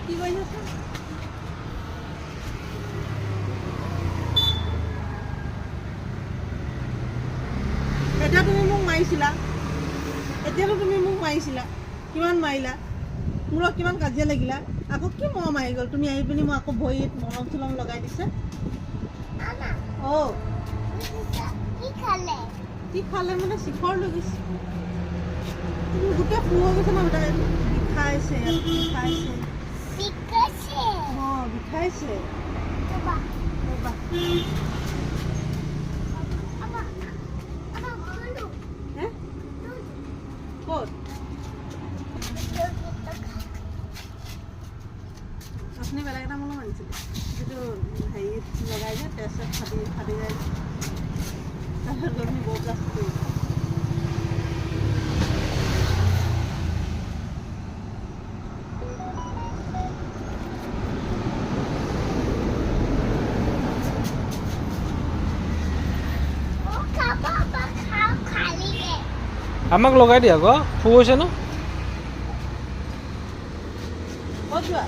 কি কৰি আছে? এতিয়া তুমি মোক মাৰিছিলা, এতিয়াতো তুমি মোক মাৰিছিলা, কিমান মাৰিলা, মোৰ লগত কিমান কাজিয়া লাগিলা, আকৌ কি মৰম আহি গ'ল, তুমি আহি পিনি মই আকৌ ভৰিত মলম চলম লগাই দিছে। কি খালে মানে শিখৰ লৈ গৈছে, তুমি গোটেই ফুৰ গৈছে ন, বিষাইছে অঁ বিষাইছে। ক'ত আপুনি বেলেগ এটা মলম আনিছিলে, যিটো হেৰিত লগাই যে তেজ ফাটি যায়, তাৰপিছত গৈ পিনি বৰ প্লাষ্টিক কৰিছে। আমাক লগাই দিয়া আকৌ, ফুল হৈছে ন। ক'ত যোৱা?